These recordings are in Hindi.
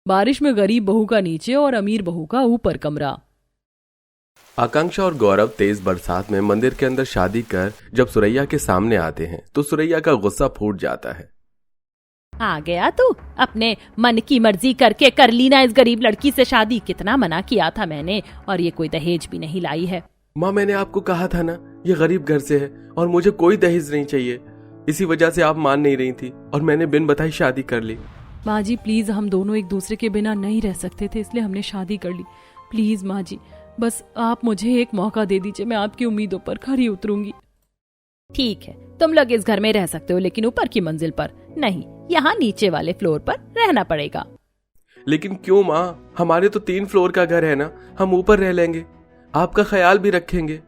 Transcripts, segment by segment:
बारिश में गरीब बहू का नीचे और अमीर बहू का ऊपर कमरा। आकांक्षा और गौरव तेज बरसात में मंदिर के अंदर शादी कर जब सुरैया के सामने आते हैं तो सुरैया का गुस्सा फूट जाता है। आ गया तू, अपने मन की मर्जी करके कर ली ना इस गरीब लड़की से शादी। कितना मना किया था मैंने, और ये कोई दहेज भी नहीं लाई है। माँ, मैंने आपको कहा था ना ये गरीब घर से है और मुझे कोई दहेज नहीं चाहिए। इसी वजह से आप मान नहीं रही थी और मैंने बिन बताई शादी कर ली। माँ जी प्लीज, हम दोनों एक दूसरे के बिना नहीं रह सकते थे, इसलिए हमने शादी कर ली। प्लीज माँ जी, बस आप मुझे एक मौका दे दीजिए, मैं आपकी उम्मीदों पर खरी उतरूंगी। ठीक है, तुम लोग इस घर में रह सकते हो, लेकिन ऊपर की मंजिल पर नहीं, यहाँ नीचे वाले फ्लोर पर रहना पड़ेगा। लेकिन क्यों माँ, हमारे तो 3 फ्लोर का घर है ना, हम ऊपर रह लेंगे, आपका ख्याल भी रखेंगे।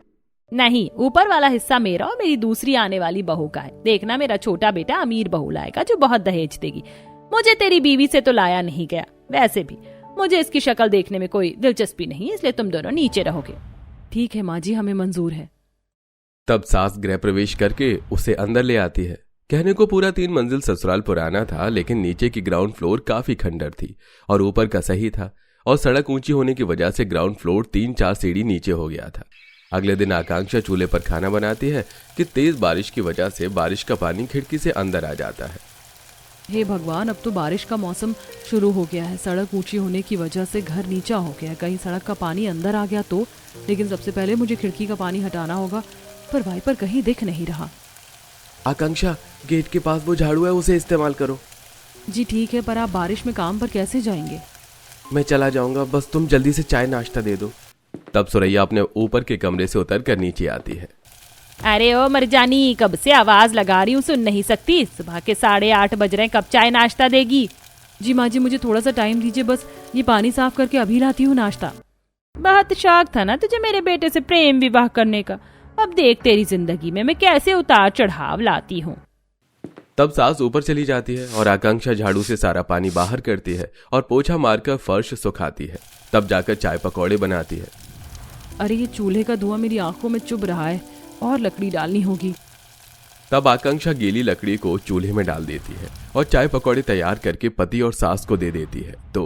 नहीं, ऊपर वाला हिस्सा मेरा और मेरी दूसरी आने वाली बहू का है। देखना, मेरा छोटा बेटा अमीर बहू लाएगा जो बहुत दहेज देगी। मुझे तेरी बीवी से तो लाया नहीं गया। वैसे भी मुझे इसकी शक्ल देखने में कोई दिलचस्पी नहीं, इसलिए तुम दोनों नीचे रहोगे। ठीक है माँ जी, हमें मंजूर है। तब सास गृह प्रवेश करके उसे अंदर ले आती है। कहने को पूरा 3 मंजिल ससुराल पुराना था, लेकिन नीचे की ग्राउंड फ्लोर काफी खंडर थी और ऊपर का सही था, और सड़क ऊंची होने की वजह से ग्राउंड फ्लोर 3-4 सीढ़ी नीचे हो गया था। अगले दिन आकांक्षा चूल्हे पर खाना बनाती है कि तेज बारिश की वजह से बारिश का पानी खिड़की से अंदर आ जाता है। हे भगवान, अब तो बारिश का मौसम शुरू हो गया है। सड़क ऊंची होने की वजह से घर नीचा हो गया है, कहीं सड़क का पानी अंदर आ गया तो। लेकिन सबसे पहले मुझे खिड़की का पानी हटाना होगा, पर वाइपर कहीं दिख नहीं रहा। आकांक्षा, गेट के पास वो झाड़ू है, उसे इस्तेमाल करो। जी ठीक है, पर आप बारिश में काम पर कैसे जाएंगे? मैं चला जाऊंगा, बस तुम जल्दी से चाय नाश्ता दे दो। तब सुरैया अपने ऊपर के कमरे से उतर कर नीचे आती है। अरे ओ मरजानी, कब से आवाज लगा रही हूँ, सुन नहीं सकती? सुबह के 8:30 बज रहे हैं, कब चाय नाश्ता देगी? जी माँ जी, मुझे थोड़ा सा टाइम दीजिए, बस ये पानी साफ करके अभी लाती हूँ नाश्ता। बहुत शौक था ना तुझे मेरे बेटे से प्रेम विवाह करने का, अब देख तेरी जिंदगी में मैं कैसे उतार चढ़ाव लाती हूँ। तब सास ऊपर चली जाती है और आकांक्षा झाड़ू से सारा पानी बाहर करती है और पोछा मारकर फर्श सुखाती है। तब जाकर चाय पकौड़े बनाती है। अरे ये चूल्हे का धुआं मेरी आंखों में चुभ रहा है, और लकड़ी डालनी होगी। तब आकांक्षा गीली लकड़ी को चूल्हे में डाल देती है और चाय पकौड़े तैयार करके पति और सास को दे देती है। तो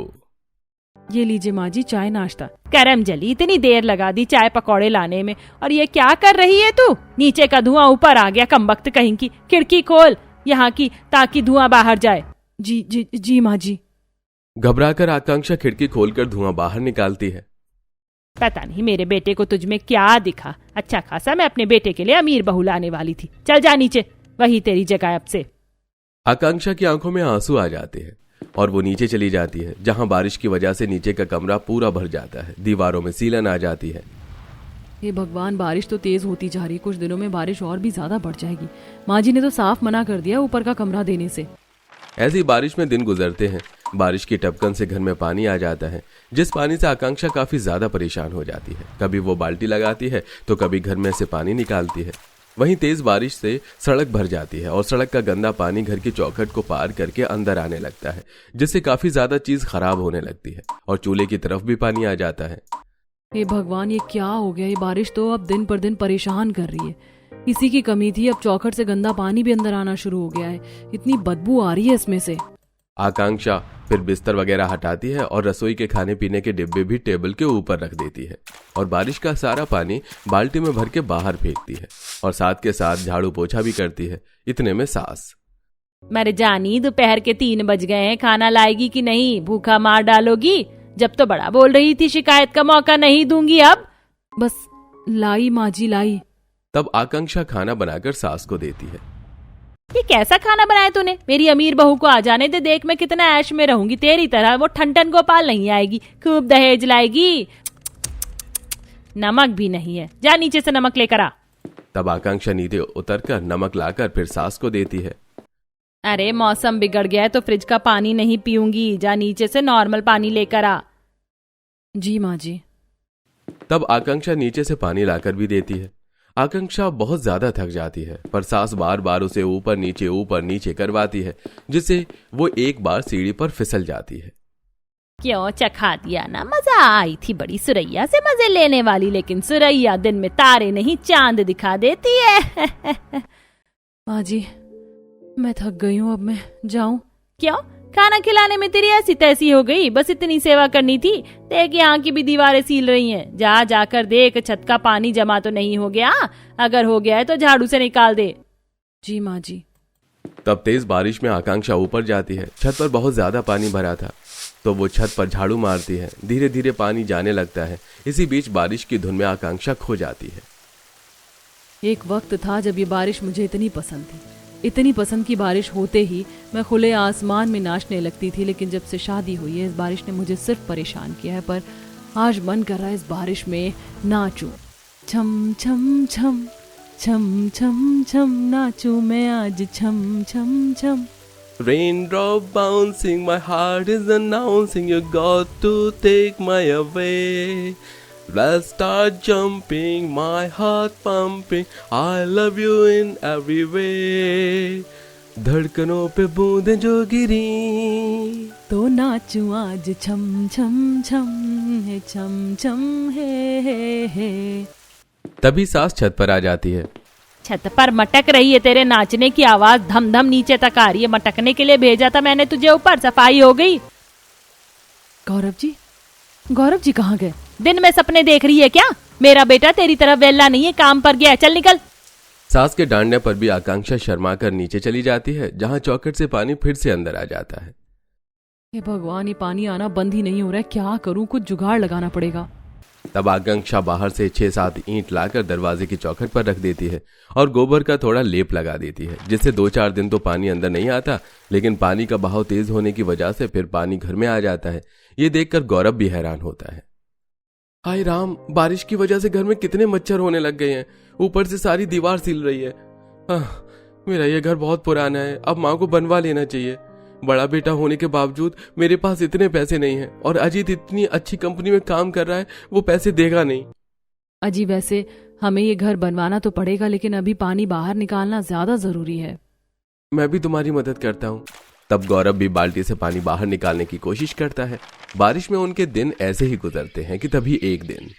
ये लीजिए माँ जी चाय नाश्ता। करम जली, इतनी देर लगा दी चाय पकौड़े लाने में, और ये क्या कर रही है तू? नीचे का धुआं ऊपर आ गया, कमबख्त कहीं की। खिड़की खोल यहाँ की, ताकि धुआं बाहर जाए। जी जी जी माँ जी। घबराकर आकांक्षा खिड़की खोलकर धुआं बाहर निकालती है। पता नहीं मेरे बेटे को तुझ में क्या दिखा, अच्छा खासा मैं अपने बेटे के लिए अमीर बहू लाने वाली थी। चल जा नीचे, वही तेरी जगह अब से। आकांक्षा की आंखों में आंसू आ जाते हैं और वो नीचे चली जाती है, जहां बारिश की वजह से नीचे का कमरा पूरा भर जाता है। दीवारों में सीलन आ जाती है। हे भगवान, बारिश तो तेज होती जा रही है, कुछ दिनों में बारिश और भी ज्यादा बढ़ जाएगी। माँ जी ने तो साफ मना कर दिया ऊपर का कमरा देने से। ऐसी बारिश में दिन गुजरते हैं। बारिश की टपकन से घर में पानी आ जाता है, जिस पानी से आकांक्षा काफी ज्यादा परेशान हो जाती है। कभी वो बाल्टी लगाती है तो कभी घर में से पानी निकालती है। वहीं तेज बारिश से सड़क भर जाती है और सड़क का गंदा पानी घर की चौखट को पार करके अंदर आने लगता है, जिससे काफी ज्यादा चीज खराब होने लगती है और चूल्हे की तरफ भी पानी आ जाता है। हे भगवान, ये क्या हो गया? ये बारिश तो अब दिन पर दिन परेशान कर रही है। इसी की कमी थी, अब चौखट से गंदा पानी भी अंदर आना शुरू हो गया है। इतनी बदबू आ रही है इसमें से। आकांक्षा फिर बिस्तर वगैरह हटाती है और रसोई के खाने पीने के डिब्बे भी टेबल के ऊपर रख देती है और बारिश का सारा पानी बाल्टी में भर के बाहर फेंकती है और साथ के साथ झाड़ू पोछा भी करती है। इतने में सास, मरजानी, दोपहर के 3 बज गए हैं, खाना लाएगी कि नहीं? भूखा मार डालोगी। जब तो बड़ा बोल रही थी शिकायत का मौका नहीं दूंगी। अब बस लाई माँ जी, लाई। तब आकांक्षा खाना बनाकर सास को देती है। ये कैसा खाना बनाया तूने? मेरी अमीर बहू को आ जाने दे, देख मैं कितना ऐश में रहूंगी। तेरी तरह वो ठनठन गोपाल नहीं आएगी, खूब दहेज लाएगी। नमक भी नहीं है, जा नीचे से नमक लेकर आ। तब आकांक्षा नीचे उतरकर नमक लाकर फिर सास को देती है। अरे मौसम बिगड़ गया है तो फ्रिज का पानी नहीं पीऊंगी, जा नीचे से नॉर्मल पानी लेकर आ। जी माँ जी। तब आकांक्षा नीचे से पानी लाकर भी देती है। आकांक्षा बहुत ज्यादा थक जाती है, पर सास बार बार उसे ऊपर नीचे करवाती है, जिससे वो एक बार सीढ़ी पर फिसल जाती है। क्यों चखा दिया ना, मजा आई थी बड़ी सुरैया से मजे लेने वाली, लेकिन सुरैया दिन में तारे नहीं चांद दिखा देती है। माँ जी मैं थक गई हूँ, अब मैं जाऊं? क्यों? खाना खिलाने में तेरी ऐसी तैसी हो गई, बस इतनी सेवा करनी थी। देख यहाँ की भी दीवारें सील रही हैं, जा जाकर देख छत का पानी जमा तो नहीं हो गया, अगर हो गया है तो झाड़ू से निकाल दे। जी माँ जी। तब तेज बारिश में आकांक्षा ऊपर जाती है। छत पर बहुत ज्यादा पानी भरा था तो वो छत पर झाड़ू मारती है। धीरे धीरे पानी जाने लगता है। इसी बीच बारिश की धुन में आकांक्षा खो जाती है। एक वक्त था जब ये बारिश मुझे इतनी पसंद थी, इतनी पसंद की बारिश होते ही मैं खुले आसमान में नाचने लगती थी। लेकिन जब से शादी हुई है इस बारिश ने मुझे सिर्फ परेशान किया है। पर आज मन कर रहा है इस बारिश में नाचूं। छम छम छम छम छम छम नाचूं मैं आज छम छम छम। Raindrop bouncing, my heart is announcing you got to take my away. Let's start jumping, my heart pumping, I love you in every way. धड़कनों पे बूंदें जो गिरी तो नाचूं आज छम छम छम है छम छम है। तभी सास छत पर आ जाती है। छत पर मटक रही है, तेरे नाचने की आवाज धम धम नीचे तक आ रही है। मटकने के लिए भेजा था मैंने तुझे ऊपर, सफाई हो गई। गौरव जी कहाँ गए? दिन में सपने देख रही है क्या? मेरा बेटा तेरी तरफ वेला नहीं है, काम पर गया, चल निकल। सास के डांटने पर भी आकांक्षा शर्मा कर नीचे चली जाती है, जहाँ चौखट से पानी फिर से अंदर आ जाता है। हे भगवान, ये पानी आना बंद ही नहीं हो रहा है, क्या करूं? कुछ जुगाड़ लगाना पड़ेगा। तब आकांक्षा बाहर से 6-7 ईंट लाकर दरवाजे की चौखट पर रख देती है और गोबर का थोड़ा लेप लगा देती है, जिससे 2-4 दिन तो पानी अंदर नहीं आता। लेकिन पानी का बहाव तेज होने की वजह से फिर पानी घर में आ जाता है। ये देखकर गौरव भी हैरान होता है। हाय राम, बारिश की वजह से घर में कितने मच्छर होने लग गए हैं, ऊपर से सारी दीवार सिल रही है। मेरा ये घर बहुत पुराना है, अब माँ को बनवा लेना चाहिए। बड़ा बेटा होने के बावजूद मेरे पास इतने पैसे नहीं हैं और अजीत इतनी अच्छी कंपनी में काम कर रहा है, वो पैसे देगा नहीं। अजी वैसे हमें ये घर बनवाना तो पड़ेगा, लेकिन अभी पानी बाहर निकालना ज्यादा जरूरी है। मैं भी तुम्हारी मदद करता हूँ। तब गौरव भी बाल्टी से पानी बाहर निकालने की कोशिश करता है। बारिश में उनके दिन ऐसे ही गुजरते हैं कि तभी एक दिन,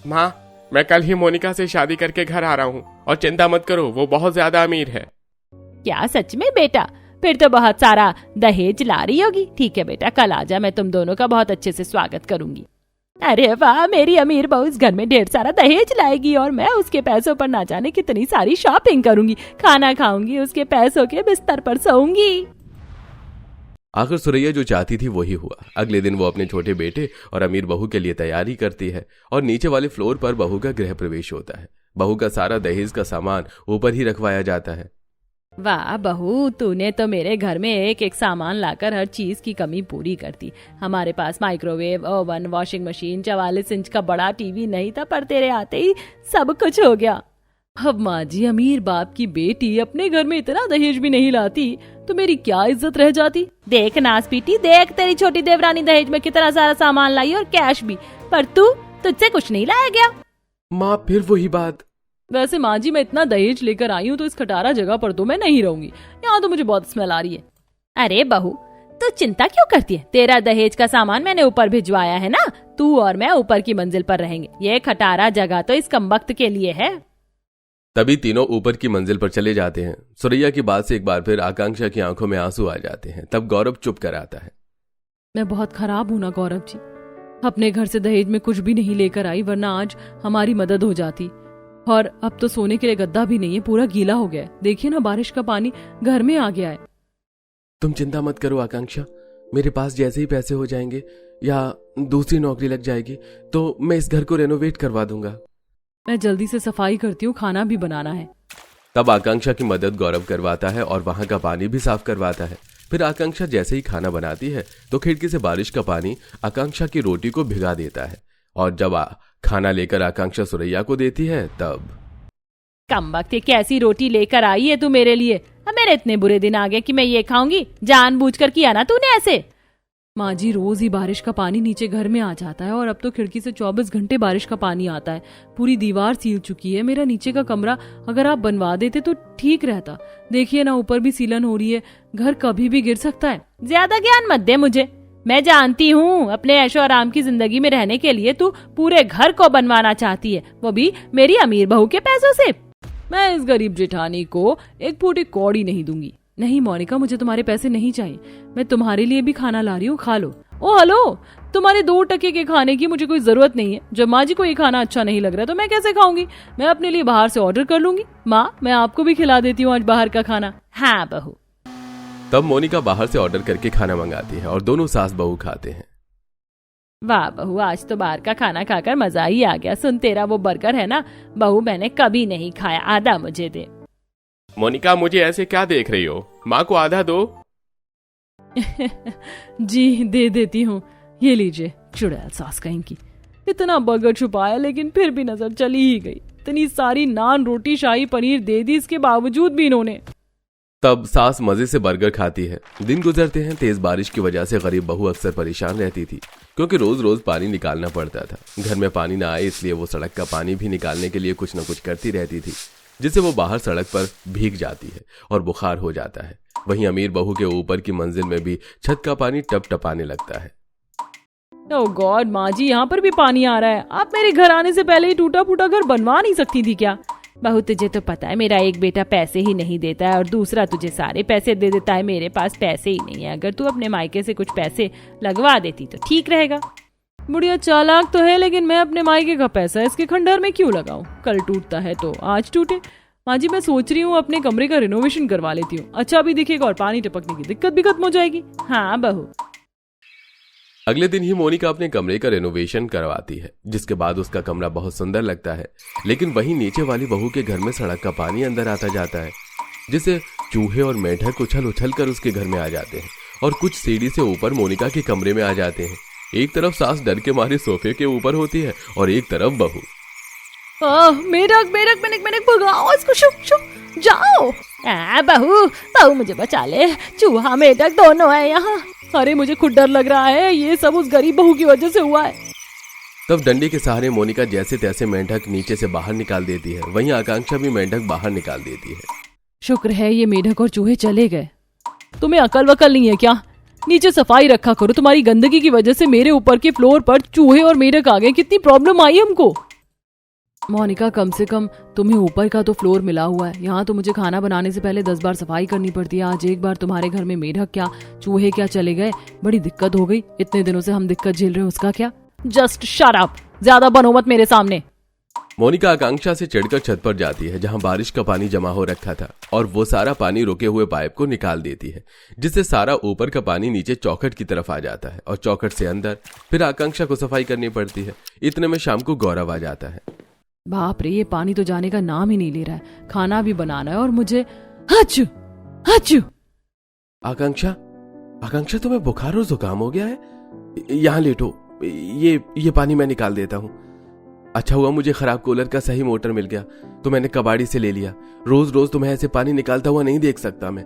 माँ, मैं कल ही मोनिका से शादी करके घर आ रहा हूँ और चिंता मत करो, वो बहुत ज्यादा अमीर है। क्या सच में बेटा? फिर तो बहुत सारा दहेज ला रही होगी। ठीक है बेटा, कल आ जा, मैं तुम दोनों का बहुत अच्छे से स्वागत करूंगी। अरे वाह, मेरी अमीर बहू इस घर में ढेर सारा दहेज लाएगी और मैं उसके पैसों पर ना जाने कितनी सारी शॉपिंग करूंगी, खाना खाऊंगी, उसके पैसों के बिस्तर पर सोऊंगी। आखिर सुरैया जो चाहती थी वही हुआ। अगले दिन वो अपने छोटे बेटे और अमीर बहू के लिए तैयारी करती है और नीचे वाले फ्लोर पर बहू का गृह प्रवेश होता है। बहू का सारा दहेज का सामान ऊपर ही रखवाया जाता है। वाह बहू, तूने तो मेरे घर में एक एक सामान लाकर हर चीज की कमी पूरी कर दी। हमारे पास microwave, oven, washing machine, 44 inch का बड़ा टीवी नहीं था, पर तेरे आते ही सब कुछ हो गया। अब माँ जी, अमीर बाप की बेटी अपने घर में इतना दहेज भी नहीं लाती तो मेरी क्या इज्जत रह जाती। देख नास पीटी, देख तेरी छोटी देवरानी दहेज में कितना सारा सामान लाई और कैश भी, पर तुझसे कुछ नहीं लाया गया। माँ, फिर वही बात। वैसे माँ जी, मैं इतना दहेज लेकर आई हूँ तो इस खटारा जगह पर तो मैं नहीं रहूंगी, यहाँ तो मुझे बहुत स्मेल आ रही है। अरे बहू, तू चिंता क्यों करती है? तेरा दहेज का सामान मैंने ऊपर भिजवाया है ना, तू और मैं ऊपर की मंजिल पर रहेंगे। ये खटारा जगह तो इस कमबख्त के लिए है। तभी तीनों ऊपर की मंजिल पर चले जाते हैं। सुरैया की बात से एक बार फिर आकांक्षा की आंखों में आंसू आ जाते हैं। तब गौरव चुप कर आता है। मैं बहुत खराब हूं ना गौरव जी, अपने घर से दहेज में कुछ भी नहीं लेकर आई, वरना आज हमारी मदद हो जाती। और अब तो सोने के लिए गद्दा भी नहीं है, पूरा गीला हो गया है। देखिए ना, बारिश का पानी घर में आ गया है। तुम चिंता मत करो आकांक्षा, मेरे पास जैसे ही पैसे हो जाएंगे या दूसरी नौकरी लग जाएगी तो मैं इस घर को रेनोवेट करवा दूंगा। मैं जल्दी से सफाई करती हूँ, खाना भी बनाना है। तब आकांक्षा की मदद गौरव करवाता है और वहां का पानी भी साफ करवाता है। फिर आकांक्षा जैसे ही खाना बनाती है तो खिड़की से बारिश का पानी आकांक्षा की रोटी को भिगा देता है। और जब खाना लेकर आकांक्षा सुरैया को देती है तब, कमबख्त, कैसी रोटी लेकर आई है तू मेरे लिए? अब मेरे इतने बुरे दिन आ गए कि मैं ये खाऊंगी? जानबूझकर किया ना तूने ऐसे? माँ जी, रोज ही बारिश का पानी नीचे घर में आ जाता है और अब तो खिड़की से 24 घंटे बारिश का पानी आता है। पूरी दीवार सील चुकी है। मेरा नीचे का कमरा अगर आप बनवा देते तो ठीक रहता। देखिए ना, ऊपर भी सीलन हो रही है, घर कभी भी गिर सकता है। ज्यादा ज्ञान मत दे मुझे, मैं जानती हूँ अपने ऐशो आराम की जिंदगी में रहने के लिए तू पूरे घर को बनवाना चाहती है, वो भी मेरी अमीर बहू के पैसों से। मैं इस गरीब जेठानी को एक फूटी कौड़ी नहीं दूंगी। नहीं मोनिका, मुझे तुम्हारे पैसे नहीं चाहिए। मैं तुम्हारे लिए भी खाना ला रही हूँ, खा लो। ओ हेलो, तुम्हारे 2 टके के खाने की मुझे कोई जरूरत नहीं है। जब माँ जी को ये खाना अच्छा नहीं लग रहा तो मैं कैसे खाऊंगी? मैं अपने लिए बाहर से ऑर्डर कर लूंगी। माँ, मैं आपको भी खिला देती हूँ आज बाहर का खाना। हाँ बहू। तब मोनिका बाहर से ऑर्डर करके खाना मंगाती है और दोनों सास बहू खाते हैं। वाह बहू, आज तो बाहर का खाना खाकर मजा ही आ गया। सुन, तेरा वो बर्गर है ना बहू, मैंने कभी नहीं खाया, आधा मुझे दे। मोनिका, मुझे ऐसे क्या देख रही हो? माँ को आधा दो। जी दे देती हूँ, ये लीजिए। चुड़ैल सास कहीं की, इतना बर्गर छुपाया लेकिन फिर भी नजर चली ही गई। इतनी सारी नान, रोटी, शाही पनीर दे दी, इसके बावजूद भी इन्होंने। तब सास मजे से बर्गर खाती है। दिन गुजरते हैं। तेज बारिश की वजह से गरीब बहू अक्सर परेशान रहती थी, क्योंकि रोज रोज पानी निकालना पड़ता था। घर में पानी ना आए इसलिए वो सड़क का पानी भी निकालने के लिए कुछ न कुछ करती रहती थी, जिससे वो बाहर सड़क पर भीग जाती है और बुखार हो जाता है। वहीं अमीर बहू के ऊपर की मंजिल में भी छत का पानी टप टपाने लगता है। ओह गॉड, माँ जी यहाँ पर भी पानी आ रहा है। आप मेरे घर आने से पहले ही टूटा फूटा घर बनवा नहीं सकती थी क्या? बहू, तुझे तो पता है मेरा एक बेटा पैसे ही नहीं देता है और दूसरा तुझे सारे पैसे दे देता है। मेरे पास पैसे ही नहीं है। अगर तू अपने मायके से कुछ पैसे लगवा देती तो ठीक रहेगा। बुढ़िया चालाक तो है, लेकिन मैं अपने मायके का पैसा इसके खंडहर में क्यों लगाऊं? कल टूटता है तो आज टूटे। माँ जी, मैं सोच रही हूँ अपने कमरे का रिनोवेशन करवा लेती हूँ, अच्छा भी दिखेगा और पानी टपकने की दिक्कत भी खत्म हो जाएगी। हाँ बहू। अगले दिन ही मोनिका अपने कमरे का रेनोवेशन करवाती है, जिसके बाद उसका कमरा बहुत सुंदर लगता है। लेकिन वहीं नीचे वाली बहू के घर में सड़क का पानी अंदर आता जाता है, जिससे चूहे और मेढक उछल उछल कर उसके घर में आ जाते हैं और कुछ सीढ़ी से ऊपर मोनिका के कमरे में आ जाते हैं। एक तरफ सास डर के मारे सोफे के ऊपर होती है और एक तरफ बहू। मेढक मेढक मेढक मेढक, भगाओ इसको, शुक शुक, जाओ। बहू बहू, मुझे बचा ले, चूहा मेढक दोनों है यहाँ। अरे मुझे खुद डर लग रहा है, ये सब उस गरीब बहू की वजह से हुआ है। तब डंडे के सहारे मोनिका जैसे तैसे मेंढक नीचे से बाहर निकाल देती है। वहीं आकांक्षा भी मेंढक बाहर निकाल देती है। शुक्र है ये मेढक और चूहे चले गए। तुम्हें अकल वकल नहीं है क्या? नीचे सफाई रखा करो। तुम्हारी गंदगी की वजह से मेरे ऊपर के फ्लोर पर चूहे और मेढक आ गए। कितनी प्रॉब्लम आई हमको। मोनिका, कम से कम तुम्हें ऊपर का तो फ्लोर मिला हुआ है। यहाँ तो मुझे खाना बनाने से पहले 10 बार सफाई करनी पड़ती है। आज एक बार तुम्हारे घर में मेढक क्या, चूहे क्या चले गए, बड़ी दिक्कत हो गई। इतने दिनों से हम दिक्कत झेल रहे हैं, उसका क्या? जस्ट शट अप, ज्यादा बनो मत मेरे सामने। मोनिका आकांक्षा से चढ़कर छत पर जाती है, जहां बारिश का पानी जमा हो रखा था, और वो सारा पानी रुके हुए पाइप को निकाल देती है, जिससे सारा ऊपर का पानी नीचे चौखट की तरफ आ जाता है और चौखट से अंदर। फिर आकांक्षा को सफाई करनी पड़ती है। इतने में शाम को गौरव आ जाता है। बाप रे, ये पानी तो जाने का नाम ही नहीं ले रहा है। खाना भी बनाना है और मुझे हचू हचू। आकांक्षा तुम्हें बुखार और जुकाम हो गया है? यहाँ लेटो, ये पानी मैं निकाल देता हूँ। अच्छा हुआ मुझे खराब कूलर का सही मोटर मिल गया, तो मैंने कबाड़ी से ले लिया। रोज रोज तुम्हें ऐसे पानी निकालता हुआ नहीं देख सकता मैं।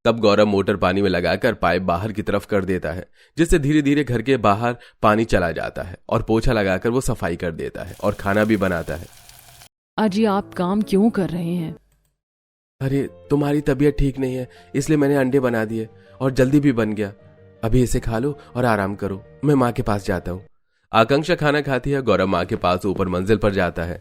तब गौरव मोटर पानी में लगाकर पाइप बाहर की तरफ कर देता है, जिससे धीरे धीरे घर के बाहर पानी चला जाता है, और पोछा लगाकर वो सफाई कर देता है और खाना भी बनाता है। अजी, आप काम क्यों कर रहे हैं? अरे तुम्हारी तबीयत ठीक नहीं है, इसलिए मैंने अंडे बना दिए और जल्दी भी बन गया। अभी इसे खा लो और आराम करो, मैं माँ के पास जाता हूँ। आकांक्षा खाना खाती है। गौरव माँ के पास ऊपर मंजिल पर जाता है।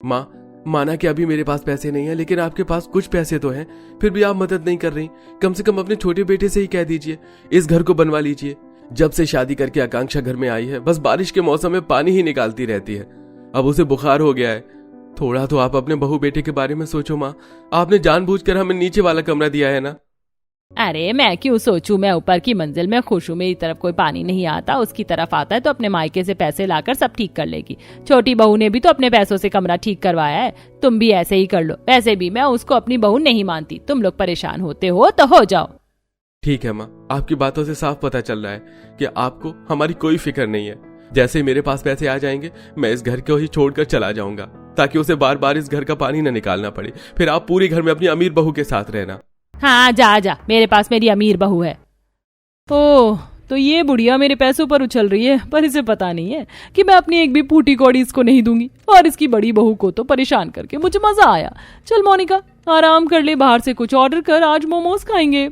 माँ, माना कि अभी मेरे पास पैसे नहीं है, लेकिन आपके पास कुछ पैसे तो हैं, फिर भी आप मदद नहीं कर रही। कम से कम अपने छोटे बेटे से ही कह दीजिए इस घर को बनवा लीजिए। जब से शादी करके आकांक्षा घर में आई है, बस बारिश के मौसम में पानी ही निकालती रहती है। अब उसे बुखार हो गया है। थोड़ा तो आप अपने बहू बेटे के बारे में सोचो माँ। आपने जानबूझकर हमें नीचे वाला कमरा दिया है ना। अरे मैं क्यों सोचूं, मैं ऊपर की मंजिल में खुश हूँ। मेरी तरफ कोई पानी नहीं आता, उसकी तरफ आता है तो अपने मायके से पैसे लाकर सब ठीक कर लेगी। छोटी बहू ने भी तो अपने पैसों से कमरा ठीक करवाया है, तुम भी ऐसे ही कर लो। वैसे भी मैं उसको अपनी बहू नहीं मानती। तुम लोग परेशान होते हो तो हो जाओ। ठीक है माँ, आपकी बातों से साफ पता चल रहा है कि आपको हमारी कोई फिक्र नहीं है। जैसे ही मेरे पास पैसे आ जाएंगे, मैं इस घर को ही छोड़कर चला जाऊंगा, ताकि उसे बार बार इस घर का पानी न निकालना पड़े। फिर आप पूरी घर में अपनी अमीर बहू के साथ रहना। हाँ जा जा, मेरे पास मेरी अमीर बहू है। ओह, तो ये बुढ़िया मेरे पैसों पर उछल रही है, पर इसे पता नहीं है कि मैं अपनी एक भी फूटी कौड़ी इसको नहीं दूंगी। और इसकी बड़ी बहू को तो परेशान करके मुझे मजा आया। चल मोनिका, आराम कर ले, बाहर से कुछ ऑर्डर कर, आज मोमोज खाएंगे।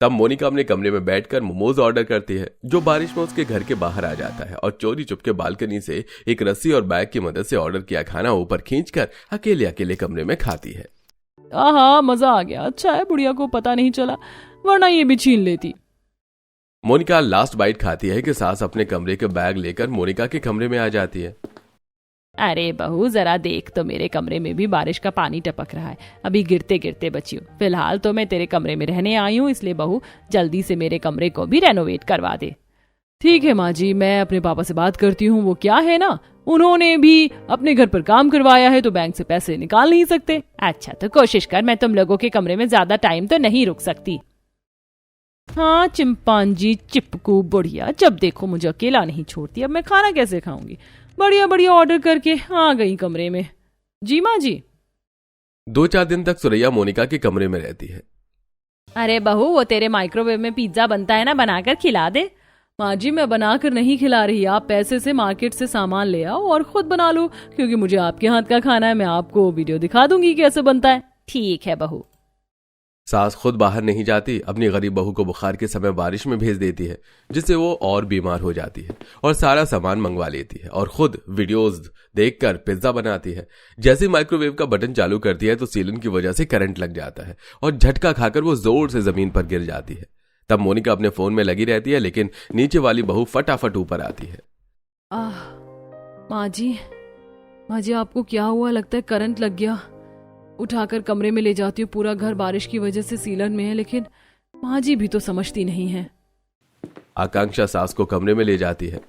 तब मोनिका अपने कमरे में बैठकर मोमोज ऑर्डर करती है, जो बारिश में उसके घर के बाहर आ जाता है, और चोरी चुपके बालकनी से एक रस्सी और बैग की मदद से ऑर्डर किया खाना ऊपर खींचकर अकेले अकेले कमरे में खाती है। आहा, मजा आ गया। अच्छा है बुढ़िया को पता नहीं चला, वरना ये भी छीन लेती। मोनिका लास्ट बाइट खाती है कि सास अपने कमरे के बैग लेकर मोनिका के कमरे में आ जाती है। अरे बहू जरा देख तो, मेरे कमरे में भी बारिश का पानी टपक रहा है, अभी गिरते गिरते बची हूँ। फिलहाल तो मैं तेरे कमरे में रहने आई हूँ, इसलिए बहू जल्दी से मेरे कमरे को भी रेनोवेट करवा दे। ठीक है माँ जी, मैं अपने पापा से बात करती हूँ। वो क्या है ना, उन्होंने भी अपने घर पर काम करवाया है तो बैंक से पैसे निकाल नहीं सकते। अच्छा तो कोशिश कर, मैं तुम लोगों के कमरे में ज्यादा टाइम तो नहीं रुक सकती। हाँ चिंपांजी चिपकू बुढ़िया, जब देखो मुझे अकेला नहीं छोड़ती। अब मैं खाना कैसे खाऊंगी? बढ़िया बढ़िया ऑर्डर करके आ गई कमरे में। जी माँ जी। 2-4 दिन तक सुरैया मोनिका के कमरे में रहती है। अरे बहू, वो तेरे माइक्रोवेव में पिज्जा बनता है ना, बनाकर खिला दे। माँ जी मैं बनाकर नहीं खिला रही, आप पैसे से मार्केट से सामान ले आओ और खुद बना लो, क्योंकि मुझे आपके हाथ का खाना है। मैं आपको वीडियो दिखा दूंगी कैसे बनता है। ठीक है बहू। सास खुद बाहर नहीं जाती, अपनी गरीब बहू को बुखार के समय बारिश में भेज देती है, जिससे वो और बीमार हो जाती है और सारा सामान मंगवा लेती है और खुद वीडियोस देखकर पिज्जा बनाती है। जैसे माइक्रोवेव का बटन चालू करती है तो सीलन की वजह से करंट लग जाता है और झटका खाकर वो जोर से जमीन पर गिर जाती है। तब मोनिका अपने फोन में लगी रहती है, लेकिन नीचे वाली बहू फटाफट ऊपर आती है। माँ जी आपको क्या हुआ? लगता है करंट लग गया। उठाकर कमरे में ले जाती हूँ, पूरा घर बारिश की वजह से सीलन में है, लेकिन माँ जी भी तो समझती नहीं है। आकांक्षा सास को कमरे में ले जाती है।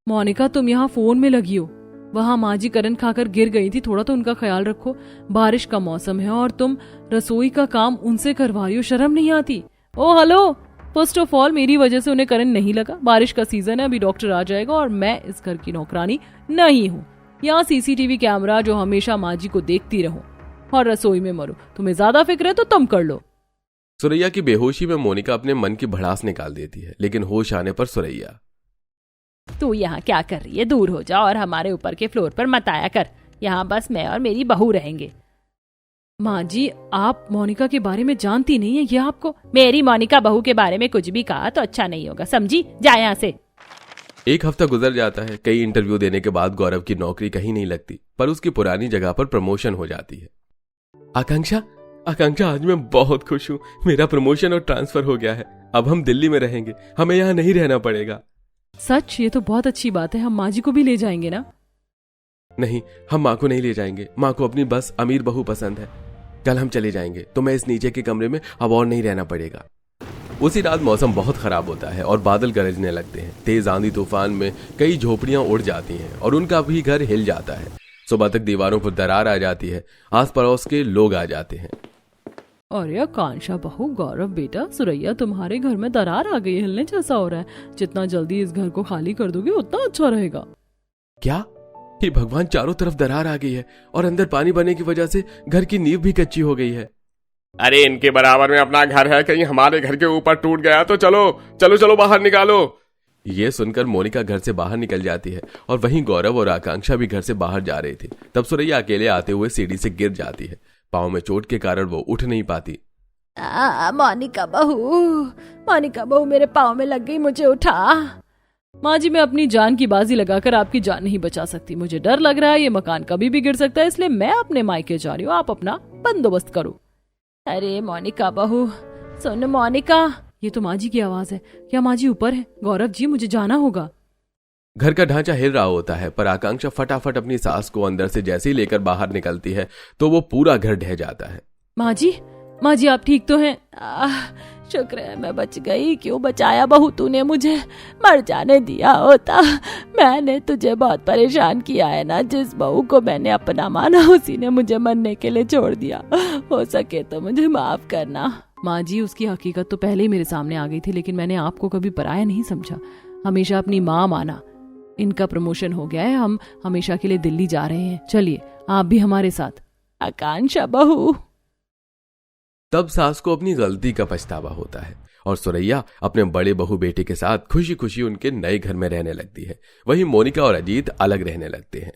मोनिका तुम यहाँ फोन में लगी हो, वहाँ माँ जी करंट खाकर गिर गई थी, थोड़ा तो उनका ख्याल रखो। बारिश का मौसम है और तुम रसोई का काम उनसे करवा रही हो, शर्म नहीं आती? ओ हेलो, फर्स्ट ऑफ ऑल मेरी वजह से उन्हें करंट नहीं लगा। बारिश का सीजन है, अभी डॉक्टर आ जाएगा और मैं इस घर की नौकरानी नहीं हूँ। यहाँ सीसीटीवी कैमरा जो हमेशा माँ जी को देखती रहूं और रसोई में मरो। तुम्हें ज्यादा फिक्र है तो तुम कर लो। सुरैया की बेहोशी में मोनिका अपने मन की भड़ास निकाल देती है, लेकिन होश आने पर सुरैया, तू यहाँ क्या कर रही है? दूर हो जा और हमारे ऊपर के फ्लोर पर मत आया कर, यहाँ बस मैं और मेरी बहू रहेंगे। माँ जी आप मोनिका के बारे में जानती नहीं है, ये आपको। मेरी मोनिका बहू के बारे में कुछ भी कहा तो अच्छा नहीं होगा, समझी? जा यहाँ से। 1 हफ्ता गुजर जाता है। कई इंटरव्यू देने के बाद गौरव की नौकरी कहीं नहीं लगती, पर उसकी पुरानी जगह पर प्रमोशन हो जाती है। आकांक्षा आज मैं बहुत खुश हूँ, मेरा प्रमोशन और ट्रांसफर हो गया है। अब हम दिल्ली में रहेंगे, हमें यहाँ नहीं रहना पड़ेगा। सच? ये तो बहुत अच्छी बात है। हम माँ जी को भी ले जाएंगे ना? नहीं, हम माँ को नहीं ले जाएंगे। माँ को अपनी बस अमीर बहू पसंद है। कल हम चले जाएंगे तो मैं इस नीचे के कमरे में अब और नहीं रहना पड़ेगा। उसी रात मौसम बहुत खराब होता है और बादल गरजने लगते हैं। तेज आंधी तूफान में कई झोपड़ियां उड़ जाती हैं और उनका भी घर हिल जाता है। सुबह तक दीवारों पर दरार आ जाती है, आस पड़ोस के लोग आ जाते हैं। अरे आकांक्षा बहू, गौरव बेटा, सुरैया तुम्हारे घर में दरार आ गई, हिलने जैसा हो रहा है। जितना जल्दी इस घर को खाली कर दोगे उतना अच्छा रहेगा। क्या? हे भगवान, चारों तरफ दरार आ गई है और अंदर पानी भरने की वजह से घर की नींव भी कच्ची हो गई है। अरे इनके बराबर में अपना घर है, कहीं हमारे घर के ऊपर टूट गया तो चलो बाहर निकालो। ये सुनकर मोनिका घर से बाहर निकल जाती है और वहीं गौरव और आकांक्षा भी घर से बाहर जा रही थी। तब सुरैया अकेले आते हुए सीढ़ी से गिर जाती है। पाँव में चोट के कारण वो उठ नहीं पाती। मोनिका बहू मेरे पाँव में लग गई, मुझे उठा। माँ जी मैं अपनी जान की बाजी लगाकर आपकी जान नहीं बचा सकती। मुझे डर लग रहा है, ये मकान कभी भी गिर सकता है, इसलिए मैं अपने मायके जा रही हूँ। आप अपना बंदोबस्त करो। अरे मोनिका बहू सुन। मोनिका, ये तो माँ जी की आवाज है। क्या माँ जी ऊपर है? गौरव जी मुझे जाना होगा। घर का ढांचा हिल रहा होता है, पर आकांक्षा फटाफट अपनी सास को अंदर से जैसे ही लेकर बाहर निकलती है तो वो पूरा घर ढह जाता है। माँ जी आप ठीक तो हैं? शुक्र है मैं बच गई। क्यों बचाया बहू तूने मुझे? मर जाने दिया होता। मैंने तुझे बहुत परेशान किया है ना। जिस बहू को मैंने अपना माना उसी ने मुझे मरने के लिए छोड़ दिया। हो सके तो मुझे माफ करना। माँ जी उसकी हकीकत तो पहले ही मेरे सामने आ गई थी, लेकिन मैंने आपको कभी पराया नहीं समझा, हमेशा अपनी माँ माना। इनका प्रमोशन हो गया है, हम हमेशा के लिए दिल्ली जा रहे हैं। चलिए आप भी हमारे साथ। आकांक्षा बहू। तब सास को अपनी गलती का पछतावा होता है और सुरैया अपने बड़े बहू बेटे के साथ खुशी खुशी उनके नए घर में रहने लगती है। वहीं मोनिका और अजीत अलग रहने लगते हैं।